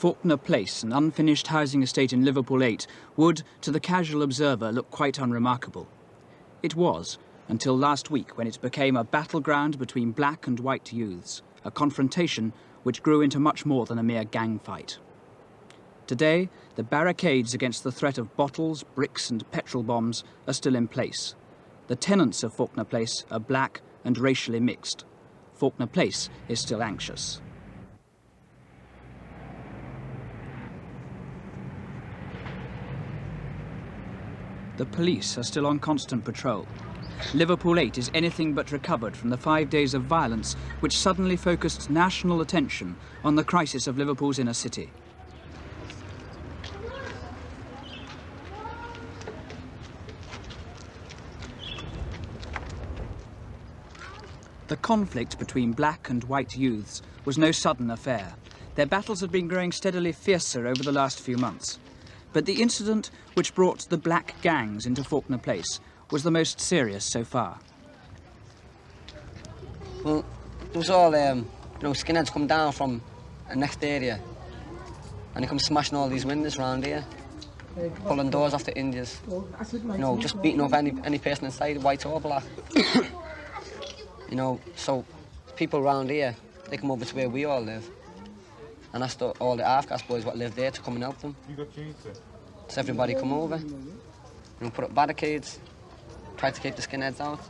Falkner Place, an unfinished housing estate in Liverpool 8, would, to the casual observer, look quite unremarkable. It was, until last week when it became a battleground between black and white youths, a confrontation which grew into much more than a mere gang fight. Today, the barricades against the threat of bottles, bricks and petrol bombs are still in place. The tenants of Falkner Place are black and racially mixed. Falkner Place is still anxious. The police are still on constant patrol. Liverpool 8 is anything but recovered from the 5 days of violence which suddenly focused national attention on the crisis of Liverpool's inner city. The conflict between black and white youths was no sudden affair. Their battles had been growing steadily fiercer over the last few months. But the incident which brought the black gangs into Falkner Place was the most serious so far. Well, there was all, skinheads come down from the next area and they come smashing all these windows around here, pulling doors off the Indians, just beating up any person inside, white or black. So people around here, they come over to where we all live. And asked all the half-caste boys what live there to come and help them. So everybody come over, put up barricades, try to keep the skinheads out.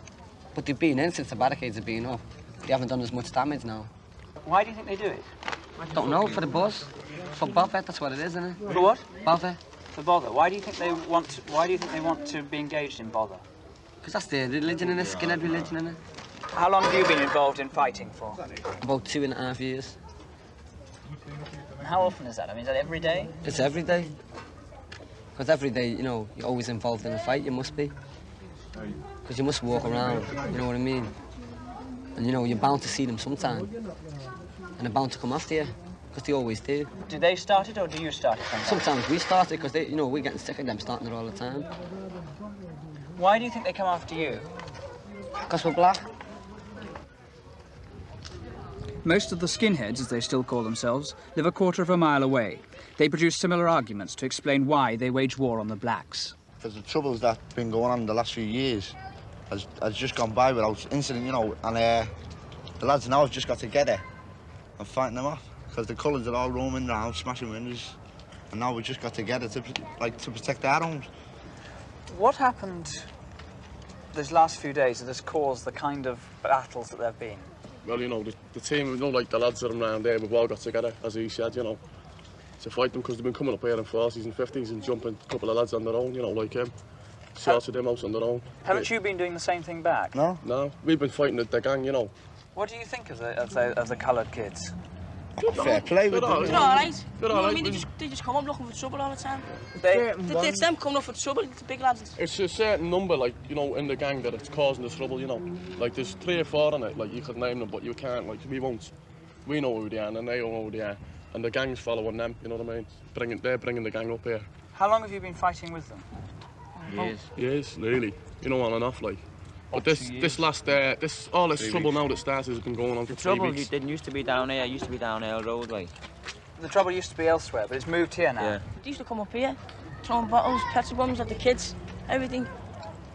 But they've been in since the barricades have been up. They haven't done as much damage now. Why do you think they do it? Don't know, for the buzz. For bother, that's what it is, isn't it? For what? Bother. For bother. Why do you think they want to be engaged in bother? Because that's their religion, innit? Skinhead religion, innit? How long have you been involved in fighting for? About 2.5 years. How often is that? I mean, is that every day? It's every day. Because every day, you're always involved in a fight, you must be. Because you must walk around, you know what I mean? And, you're bound to see them sometime. And they're bound to come after you, because they always do. Do they start it, or do you start it sometimes? Sometimes we start it, because we're getting sick of them starting it all the time. Why do you think they come after you? Because we're black. Most of the skinheads, as they still call themselves, live a quarter of a mile away. They produce similar arguments to explain why they wage war on the blacks. Because the troubles that's been going on in the last few years has just gone by without incident, and the lads now have just got together and fighting them off. Because the colours are all roaming around, smashing windows, and now we've just got together to protect our homes. What happened these last few days that has caused the kind of battles that there have been? Well, the team, like the lads that are around there, we've all got together, as he said, to fight them, because they've been coming up here in 40s and 50s and jumping a couple of lads on their own, like him. Sorted them out on their own. Haven't you been doing the same thing back? No. No, we've been fighting the gang, What do you think of the coloured kids? Fair play with them. They're all right. I mean, they just come up looking for trouble all the time. It's them coming up for trouble, the big lads. It's a certain number, in the gang that it's causing the trouble, Like, there's 3 or 4 in it, you could name them, but you can't, we won't. We know who they are, and they all know who they are. And the gang's following them, you know what I mean? They're bringing the gang up here. How long have you been fighting with them? Years, really. On and off, But all this trouble now that started has been going on for 3 weeks. The trouble didn't used to be down here, roadway. The trouble used to be elsewhere, but it's moved here now. Yeah. They used to come up here, throwing bottles, petrol bombs at the kids, everything.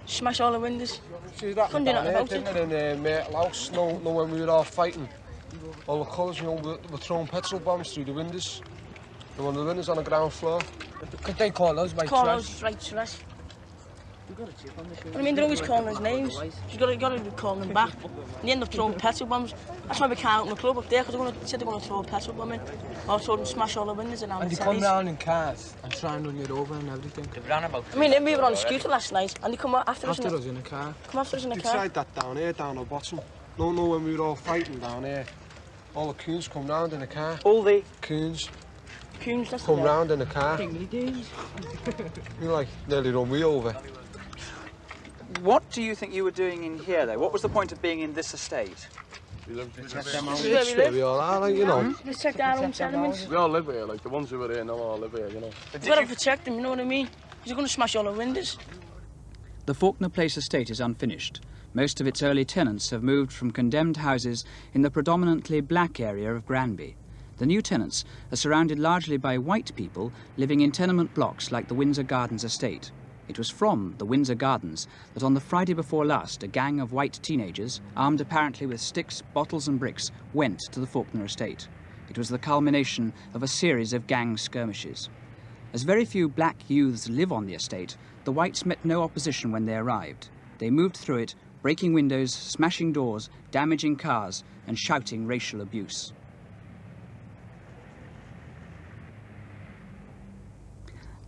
Smash all the windows. See that Couldn't do nothing about it. In Myrtle House, when we were all fighting, all the colours, were throwing petrol bombs through the windows. And one of the windows on the ground floor. Could they call us white trash? Call us white trash. I mean, they're always calling us names. You've got to be calling them back. And they end up throwing petrol bombs. That's why we can't open the club up there, because they said they're going to throw a petrol bomb in. Or smash all the windows and they come round in cars and try and run you over and everything. I mean, we were on a scooter last night and they come after us in a car. Come after us in a car. They tried that down here, down the bottom. No, when we were all fighting down here, all the coons come round in a car. All the coons that's come round in a car. You nearly run me over. What do you think you were doing in here, though? What was the point of being in this estate? We live It's where we all are, Protect our own settlements. We all live here, the ones who are here now all live here, We've got to protect them, you know what I mean? Because they're going to smash all the windows. The Falkner Place estate is unfinished. Most of its early tenants have moved from condemned houses in the predominantly black area of Granby. The new tenants are surrounded largely by white people living in tenement blocks like the Windsor Gardens estate. It was from the Windsor Gardens that on the Friday before last, a gang of white teenagers, armed apparently with sticks, bottles and bricks, went to the Falkner estate. It was the culmination of a series of gang skirmishes. As very few black youths live on the estate, the whites met no opposition when they arrived. They moved through it, breaking windows, smashing doors, damaging cars and shouting racial abuse.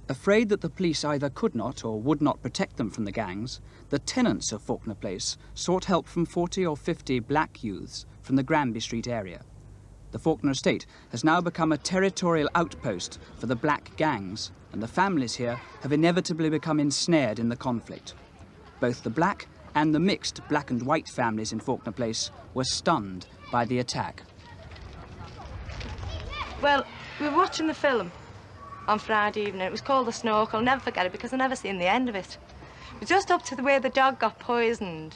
Afraid that the police either could not or would not protect them from the gangs, the tenants of Falkner Place sought help from 40 or 50 black youths from the Granby Street area. The Falkner estate has now become a territorial outpost for the black gangs, and the families here have inevitably become ensnared in the conflict. Both the black and the mixed black and white families in Falkner Place were stunned by the attack. Well, we were watching the film on Friday evening. It was called The Snorkel. I'll never forget it because I've never seen the end of it. It was just up to the way the dog got poisoned,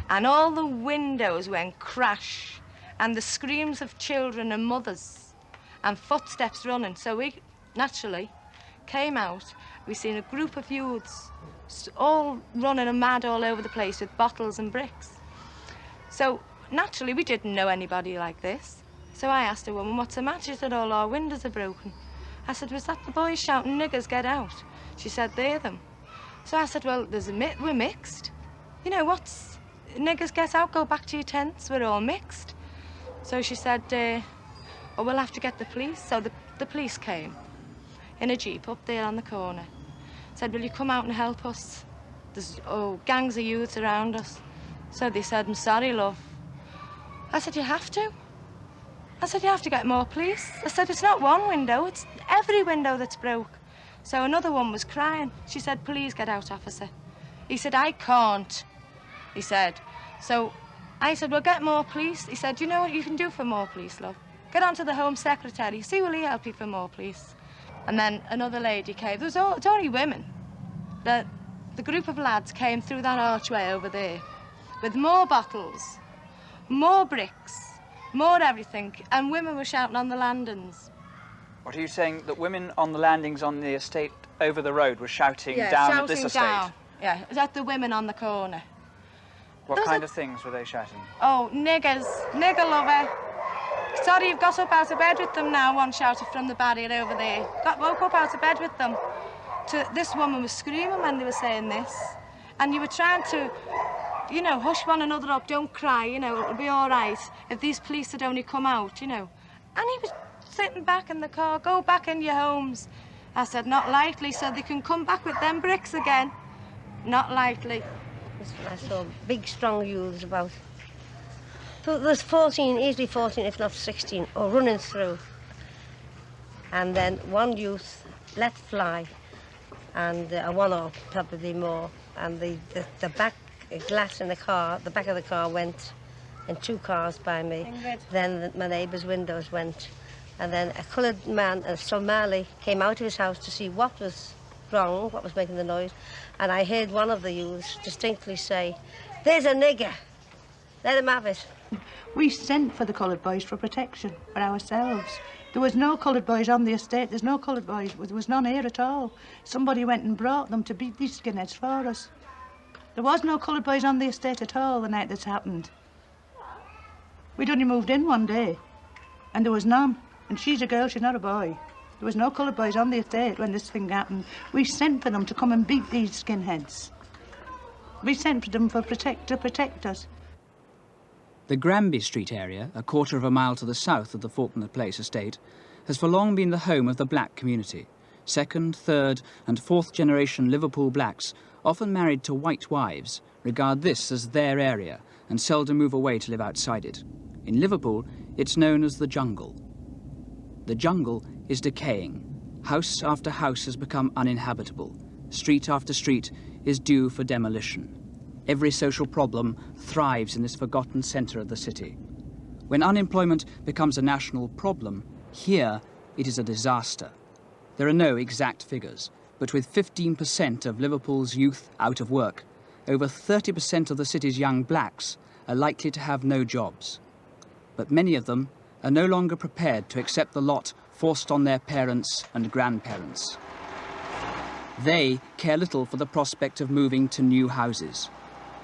and all the windows went crash, and the screams of children and mothers, and footsteps running. So we naturally came out. We seen a group of youths all running and mad all over the place with bottles and bricks. So naturally we didn't know anybody like this. So I asked a woman, what's the matter? She said, all our windows are broken. I said, was that the boys shouting, niggers, get out? She said, they're them. So I said, well, we're mixed. You know, what's niggers, get out, go back to your tents, we're all mixed. So she said, oh, we'll have to get the police. So the police came in a jeep up there on the corner. Said, will you come out and help us? There's gangs of youths around us. So they said, I'm sorry, love. I said, you have to. I said, you have to get more police. I said, it's not one window, it's every window that's broke. So another one was crying. She said, please get out, officer. He said, I can't, he said. So I said, well, get more police. He said, you know what you can do for more police, love? Get on to the Home Secretary, see will he help you for more police. And then another lady came. It's only women. The group of lads came through that archway over there with more bottles, more bricks, more everything, and women were shouting on the landings. What are you saying, that women on the landings on the estate over the road were shouting down at this estate? Down. Yeah, at the women on the corner. What kind of things were they shouting? Oh, niggers, nigger lover. Sorry, you've got up out of bed with them now, one shouted from the barrier over there. Woke up out of bed with them. This woman was screaming when they were saying this. And you were trying to, you know, hush one another up, don't cry, you know, it'll be all right if these police had only come out, you know. And he was sitting back in the car, go back in your homes. I said, not likely, so they can come back with them bricks again. Not likely. I saw big, strong youths about. There's 14, easily 14, if not 16, or running through. And then one youth let fly, and one or probably more. And the back glass in the car, the back of the car went in 2 cars by me. Then my neighbour's windows went. And then a coloured man, a Somali, came out of his house to see what was wrong, what was making the noise. And I heard one of the youths distinctly say, there's a nigger, let him have it. We sent for the coloured boys for protection, for ourselves. There was no coloured boys on the estate, there's no coloured boys, there was none here at all. Somebody went and brought them to beat these skinheads for us. There was no coloured boys on the estate at all the night this happened. We'd only moved in one day, and there was none. And she's a girl, she's not a boy. There was no coloured boys on the estate when this thing happened. We sent for them to come and beat these skinheads. We sent for them to protect us. The Granby Street area, a quarter of a mile to the south of the Falkner Place estate, has for long been the home of the black community. 2nd, 3rd and 4th generation Liverpool blacks, often married to white wives, regard this as their area and seldom move away to live outside it. In Liverpool, it's known as the jungle. The jungle is decaying. House after house has become uninhabitable. Street after street is due for demolition. Every social problem thrives in this forgotten centre of the city. When unemployment becomes a national problem, here it is a disaster. There are no exact figures, but with 15% of Liverpool's youth out of work, over 30% of the city's young blacks are likely to have no jobs. But many of them are no longer prepared to accept the lot forced on their parents and grandparents. They care little for the prospect of moving to new houses.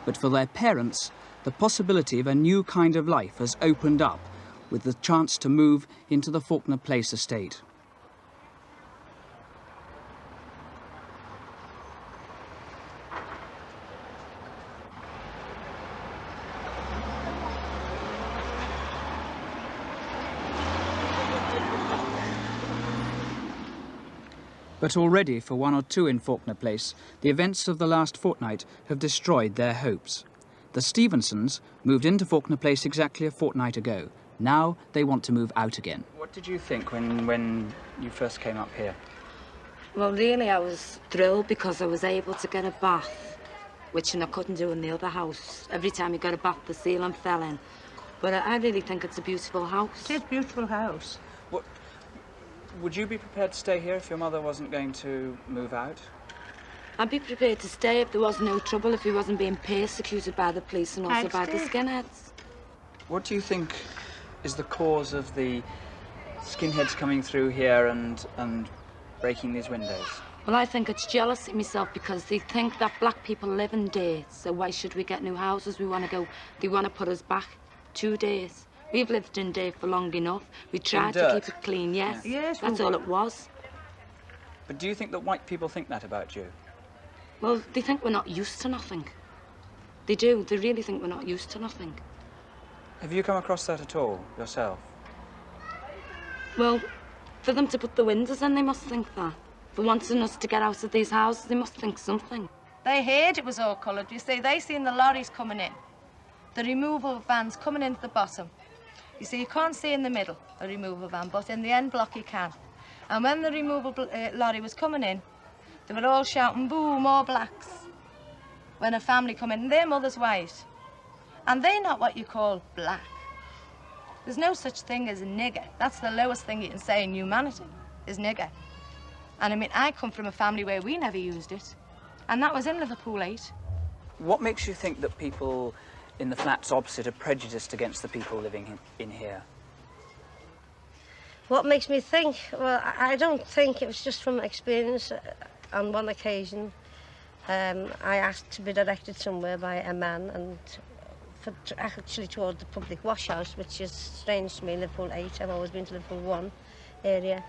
But for their parents, the possibility of a new kind of life has opened up with the chance to move into the Falkner Place estate. But already for one or two in Falkner Place, the events of the last fortnight have destroyed their hopes. The Stevensons moved into Falkner Place exactly a fortnight ago. Now they want to move out again. What did you think when you first came up here? Well, really, I was thrilled because I was able to get a bath, which I couldn't do in the other house. Every time you got a bath, the ceiling fell in. But I really think it's a beautiful house. It is a beautiful house. Would you be prepared to stay here if your mother wasn't going to move out? I'd be prepared to stay if there was no trouble, if he wasn't being persecuted by the police and also by the skinheads. What do you think is the cause of the skinheads coming through here and breaking these windows? Well, I think it's jealousy myself because they think that black people live in days, so why should we get new houses? They want to put us back 2 days. We've lived in Dave for long enough. We tried to keep it clean, yes. Yes, that's all it was. But do you think that white people think that about you? Well, they think we're not used to nothing. They do. They really think we're not used to nothing. Have you come across that at all, yourself? Well, for them to put the windows in, they must think that. For wanting us to get out of these houses, they must think something. They heard it was all coloured. You see, they seen the lorries coming in. The removal vans coming into the bottom. You see, you can't see in the middle, a removal van, but in the end block you can. And when the removal lorry was coming in, they were all shouting, boo, more blacks. When a family come in, their mother's white. And they're not what you call black. There's no such thing as a nigger. That's the lowest thing you can say in humanity, is nigger. And I mean, I come from a family where we never used it. And that was in Liverpool 8. What makes you think that people in the flats opposite are prejudiced against the people living in here? What makes me think? Well, I don't think it was just from experience. On one occasion, I asked to be directed somewhere by a man, and actually toward the public wash house, which is strange to me, Liverpool 8. I've always been to Liverpool 1 area.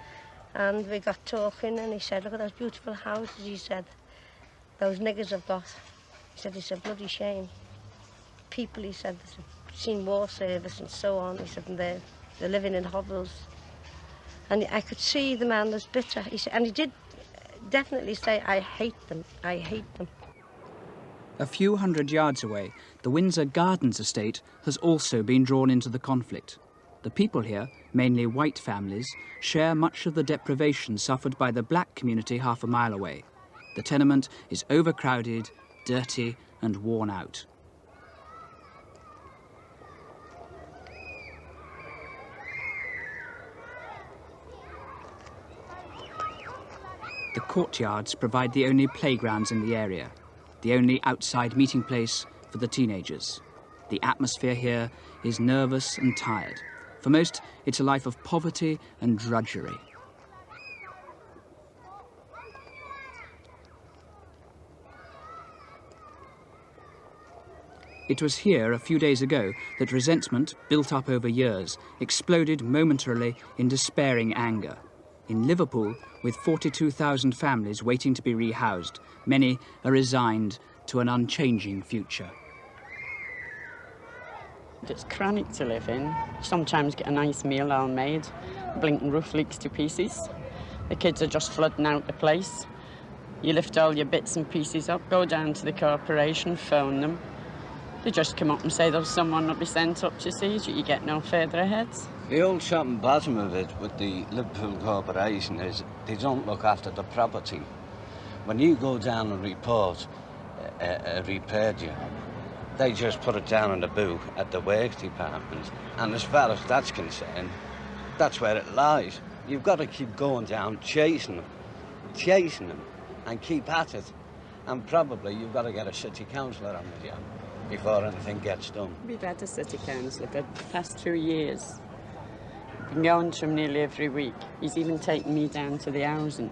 And we got talking, and he said, look at those beautiful houses, he said, those niggers have got. He said, it's a bloody shame. People, he said, they've seen war service and so on. He said, and they're living in hovels. And I could see the man was bitter. He said, and he did definitely say, I hate them, I hate them. A few hundred yards away, the Windsor Gardens estate has also been drawn into the conflict. The people here, mainly white families, share much of the deprivation suffered by the black community half a mile away. The tenement is overcrowded, dirty and worn out. The courtyards provide the only playgrounds in the area, the only outside meeting place for the teenagers. The atmosphere here is nervous and tired. For most, it's a life of poverty and drudgery. It was here a few days ago that resentment, built up over years, exploded momentarily in despairing anger. In Liverpool, with 42,000 families waiting to be rehoused, many are resigned to an unchanging future. It's chronic to live in. Sometimes get a nice meal all made. Blinking roof leaks to pieces. The kids are just flooding out the place. You lift all your bits and pieces up, go down to the corporation, phone them. They just come up and say there's someone will be sent up to see you. You get no further ahead. The old top and bottom of it with the Liverpool Corporation is they don't look after the property. When you go down and report a repair job, they just put it down in the boot at the works department. And as far as that's concerned, that's where it lies. You've got to keep going down, chasing them, and keep at it. And probably you've got to get a city councillor on the job before anything gets done. We've had a city councillor for the past 2 years. Been going to him nearly every week. He's even taken me down to the housing.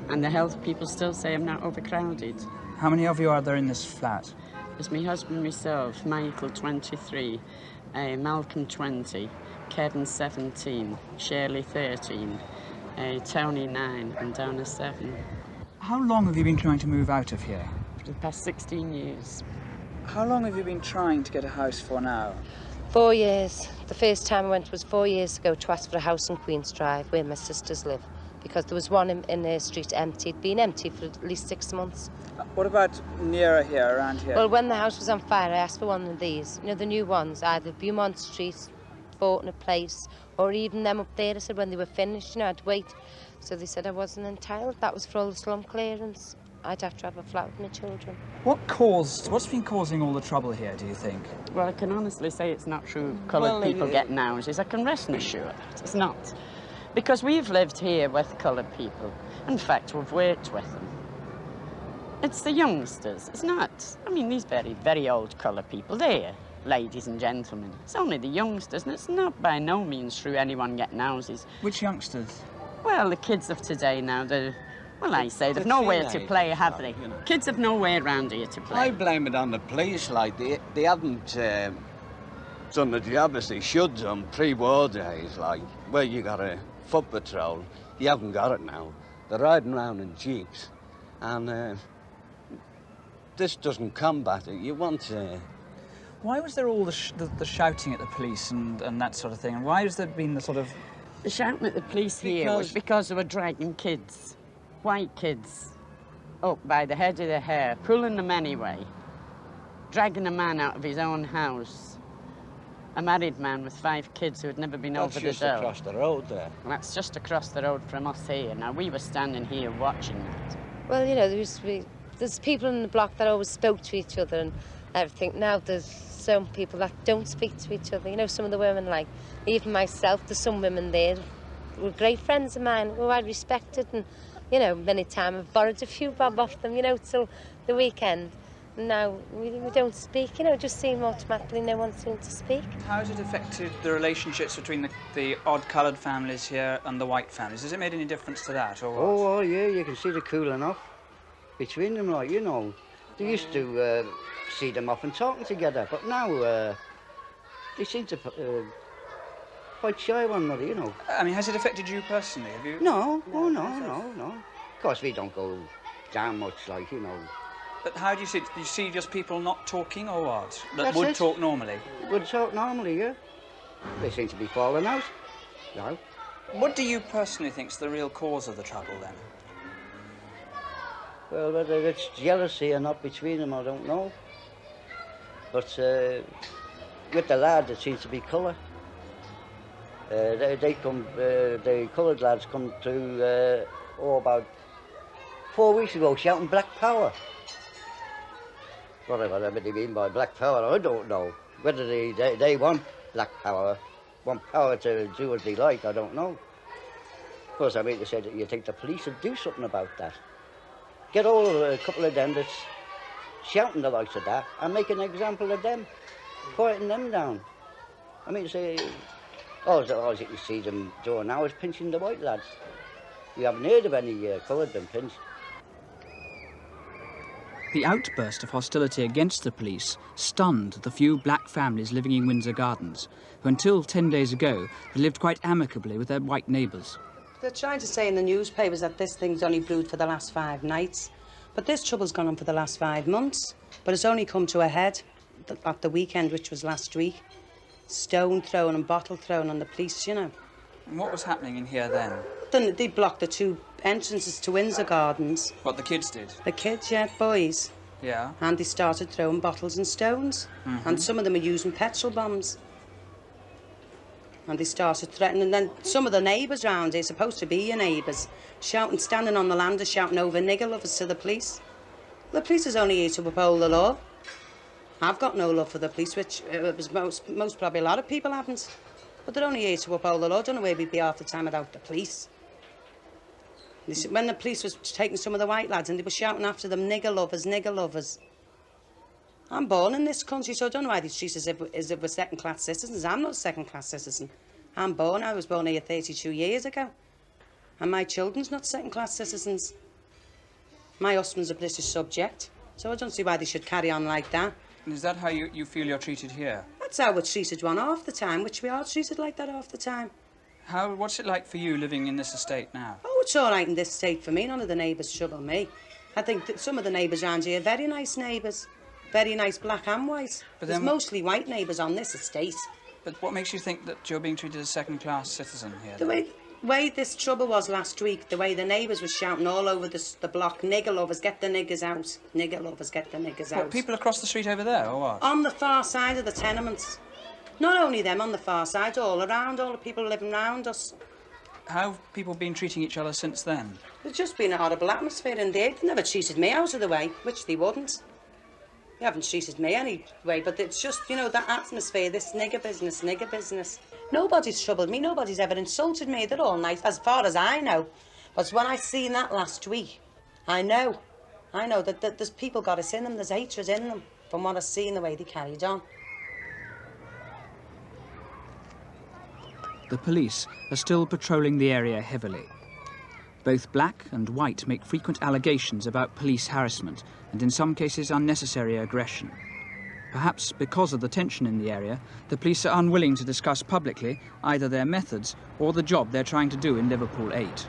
And the health people still say I'm not overcrowded. How many of you are there in this flat? There's my husband, myself, Michael, 23, Malcolm, 20, Kevin, 17, Shirley, 13, Tony, 9, and Donna, 7. How long have you been trying to move out of here? For the past 16 years. How long have you been trying to get a house for now? 4 years. The first time I went was 4 years ago to ask for a house in Queen's Drive where my sisters live, because there was one in their street empty. It'd been empty for at least 6 months. What about nearer here, around here? Well, when the house was on fire, I asked for one of these. You know, the new ones, either Beaumont Street, Falkner Place, or even them up there. I said when they were finished, you know, I'd wait. So they said I wasn't entitled. That was for all the slum clearance. I'd have to have a flat with my children. What's been causing all the trouble here, do you think? Well, I can honestly say it's not true. Coloured people getting houses. I can rest assured it's not. Because we've lived here with coloured people. In fact, we've worked with them. It's the youngsters. It's not. I mean, these very, very old coloured people, they're ladies and gentlemen. It's only the youngsters, and it's not by no means through anyone getting houses. Which youngsters? Well, the kids of today now, well, I say, they've nowhere to play, have they? You know. Kids have nowhere around here to play. I blame it on the police, like, they haven't done the job as they should done pre-war days, like, where you got a foot patrol, you haven't got it now. They're riding around in jeeps, and this doesn't combat it. You want to... Why was there all the shouting at the police and that sort of thing? And why has there been the sort of... The shouting at the police here was because they were dragging kids, white kids, up by the head of their hair, pulling them anyway, dragging a man out of his own house, a married man with 5 kids who had never been over the That's just dell. across the road there. And that's just across the road from us here. Now, we were standing here watching that. Well, you know, there's people in the block that always spoke to each other and everything. Now there's some people that don't speak to each other. You know, some of the women, like, even myself, there's some women there who were great friends of mine who I respected, and, you know, many times I've borrowed a few bob off them, you know, till the weekend. Now we don't speak, you know, it just seemed automatically no one seemed to speak. How has it affected the relationships between the odd-coloured families here and the white families? Has it made any difference to that, or what? Oh, well, yeah, you can see the cooling off between them, like, you know. They used to see them often talking together, but now they seem to quite shy of one another, you know. I mean, has it affected you personally? Have you? No, oh, no. Of course, we don't go down much, like, you know. But how do you see it? Do you see just people not talking, or what? That That's would it. talk normally? Would talk normally, yeah. They seem to be falling out, no. What do you personally think is the real cause of the trouble, then? Well, whether it's jealousy or not between them, I don't know. But with the lads, it seems to be colour. The coloured lads come to, about 4 weeks ago, shouting Black Power. Whatever they mean by Black Power, I don't know. Whether they want Black Power, want power to do as they like, I don't know. Of course, I mean to say that you think the police would do something about that. Get all a couple of them that's shouting the likes of that and make an example of them, quieting them down. I mean to say, all you can see them doing now is pinching the white lads. You haven't heard of any coloured been pinched. The outburst of hostility against the police stunned the few black families living in Windsor Gardens, who until 10 days ago had lived quite amicably with their white neighbours. They're trying to say in the newspapers that this thing's only brewed for the last 5 nights, but this trouble's gone on for the last 5 months. But it's only come to a head at the weekend, which was last week. Stone thrown and bottle thrown on the police, you know. And what was happening in here then? Then they blocked the 2 entrances to Windsor Gardens. What the kids did? The kids, yeah, boys. Yeah. And they started throwing bottles and stones. Mm-hmm. And some of them were using petrol bombs. And they started threatening. And then some of the neighbours round here, supposed to be your neighbours, shouting, standing on the landers, shouting over nigger lovers to the police. The police is only here to uphold the law. I've got no love for the police, which most probably a lot of people haven't. But they're only here to uphold the law. I don't know where we'd be half the time without the police. When the police was taking some of the white lads and they were shouting after them, nigger lovers, nigger lovers. I'm born in this country, so I don't know why they treat us as if we're second-class citizens. I'm not a second-class citizen. I was born here 32 years ago. And my children's not second-class citizens. My husband's a British subject, so I don't see why they should carry on like that. And is that how you feel you're treated here? That's how we're treated one half the time, which we are treated like that half the time. What's it like for you living in this estate now? Oh, it's all right in this estate for me. None of the neighbours trouble me. I think that some of the neighbours around here are very nice neighbours. Very nice black and white. But There's then- mostly white neighbours on this estate. But what makes you think that you're being treated as a second-class citizen here? The way this trouble was last week, the way the neighbours were shouting all over the block, nigger lovers, get the niggers out. Nigger lovers, get the niggers out. What, people across the street over there, or what? On the far side of the tenements. Not only them, on the far side, all around, all the people living around us. How have people been treating each other since then? There's just been a horrible atmosphere in there. They never treated me out of the way, which they wouldn't. They haven't treated me anyway, but it's just, you know, that atmosphere, this nigger business. Nobody's troubled me, nobody's ever insulted me. They're all nice, as far as I know. But when I seen that last week, I know that there's people got us in them, there's hatred in them, from what I've seen, the way they carried on. The police are still patrolling the area heavily. Both black and white make frequent allegations about police harassment and in some cases unnecessary aggression. Perhaps because of the tension in the area, the police are unwilling to discuss publicly either their methods or the job they're trying to do in Liverpool 8.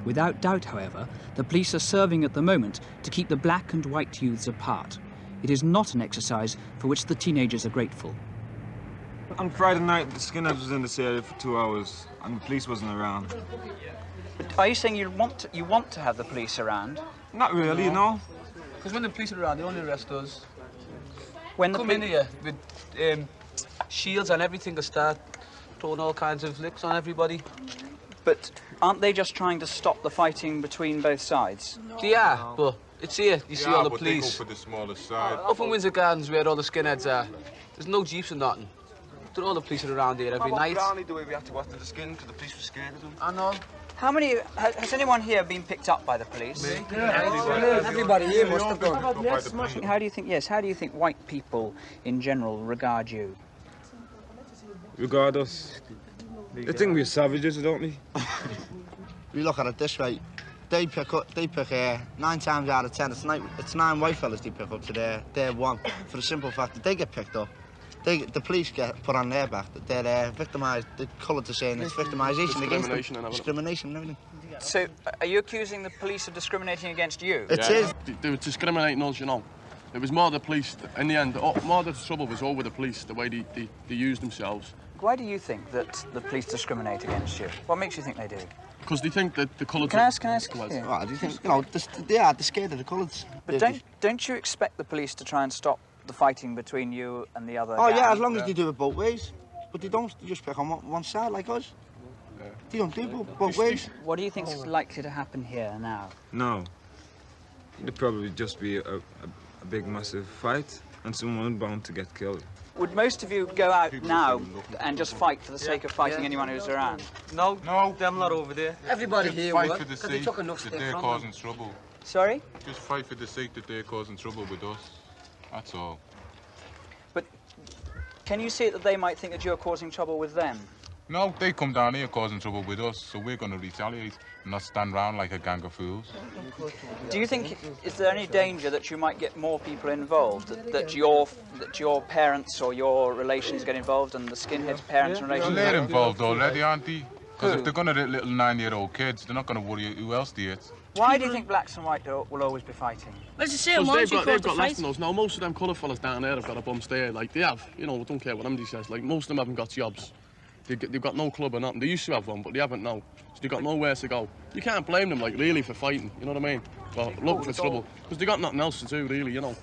Without doubt, however, the police are serving at the moment to keep the black and white youths apart. It is not an exercise for which the teenagers are grateful. On Friday night, the skinheads was in this area for 2 hours and the police wasn't around. But are you saying you want to have the police around? Not really, no. Because when the police are around, they only arrest us. When the come in here with shields and everything, and start throwing all kinds of licks on everybody. But aren't they just trying to stop the fighting between both sides? They are, but it's here. You see all the police. They go for the smallest side. Up in Windsor Gardens, where all the skinheads are, there's no jeeps or nothing. All the police are around here every night. Brownie, the way we had to go after the skin because the police were scared of them. I know. How many? Has anyone here been picked up by the police? Me? Yeah. Everybody here must have done. How do you think? Yes. How do you think white people in general regard you? Regard us. They think we're savages, don't we? We look at it this way. They pick 9 times out of 10. It's 9 white fellas they pick up to their one. For the simple fact that they get picked up. The police get put on their back. That they're victimised. The colour to saying it's victimisation against them. Discrimination and everything. So, are you accusing the police of discriminating against you? It is. They were discriminating us, you know. It was more the police, in the end, more of the trouble was over the police, the way they used themselves. Why do you think that the police discriminate against you? What makes you think they do? Because they think that the colours... Can I ask you? Oh, do you think, you know, they're scared of the colours. But don't you expect the police to try and stop the fighting between you and the other Oh, gang? yeah, as long as they do it both ways. But they don't, they just pick on one side like us. Yeah. They don't do both ways. What do you think is likely to happen here now? No. It'd probably just be a big, massive fight and someone bound to get killed. Would most of you go out now and just fight for the sake of fighting anyone who's around? No, them lot over there. Everybody here fight would, for the because they sake took enough that stick they're from causing them. trouble. Sorry? Just fight for the sake that they're causing trouble with us. That's all. But can you see that they might think that you're causing trouble with them? No, they come down here causing trouble with us, so we're going to retaliate and not stand around like a gang of fools. Do you think, is there any danger that you might get more people involved? That your parents or your relations get involved and the skinheads' parents and relations? Well, they're involved already, aren't they? Because if they're going to hit little 9-year-old kids, they're not going to worry who else they hit. Why do you think blacks and white will always be fighting? Well, it's the same Because ones they've got less than us. Now, most of them colour fellas down there have got a bum stay. Like, they have. You know, I don't care what anybody says. Like, most of them haven't got jobs. They've got no club or nothing. They used to have one, but they haven't now. So they've got nowhere to go. You can't blame them, like, really, for fighting. You know what I mean? Well, looking for trouble. Because they got nothing else to do, really, you know.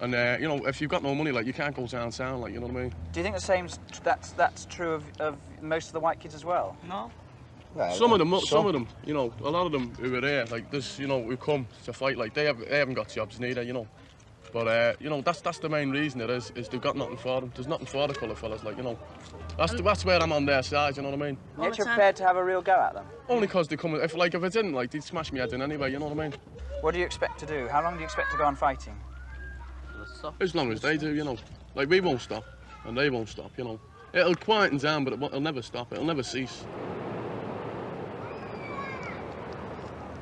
And, you know, if you've got no money, like, you can't go downtown, like, you know what I mean? Do you think the same, that's true of most of the white kids as well? No. Well, some of them, you know, a lot of them who were there, like this, you know, who come to fight, like they haven't got jobs neither, you know. But you know, that's the main reason it is they've got nothing for them. There's nothing for the colour fellas, like, you know. That's where I'm on their side, you know what I mean? Yet you're prepared to have a real go at them? Only because they come, if I didn't, like, they'd smash me head in anyway, you know what I mean? What do you expect to do? How long do you expect to go on fighting? As long as they do, you know. Like, we won't stop, and they won't stop, you know. It'll quieten down, but it'll never stop, it'll never cease.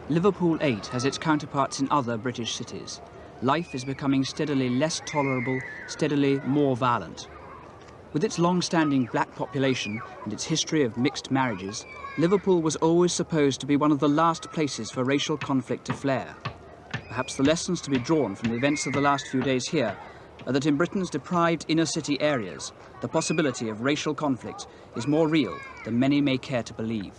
Liverpool 8 has its counterparts in other British cities. Life is becoming steadily less tolerable, steadily more violent. With its long-standing black population and its history of mixed marriages, Liverpool was always supposed to be one of the last places for racial conflict to flare. Perhaps the lessons to be drawn from the events of the last few days here are that in Britain's deprived inner-city areas, the possibility of racial conflict is more real than many may care to believe.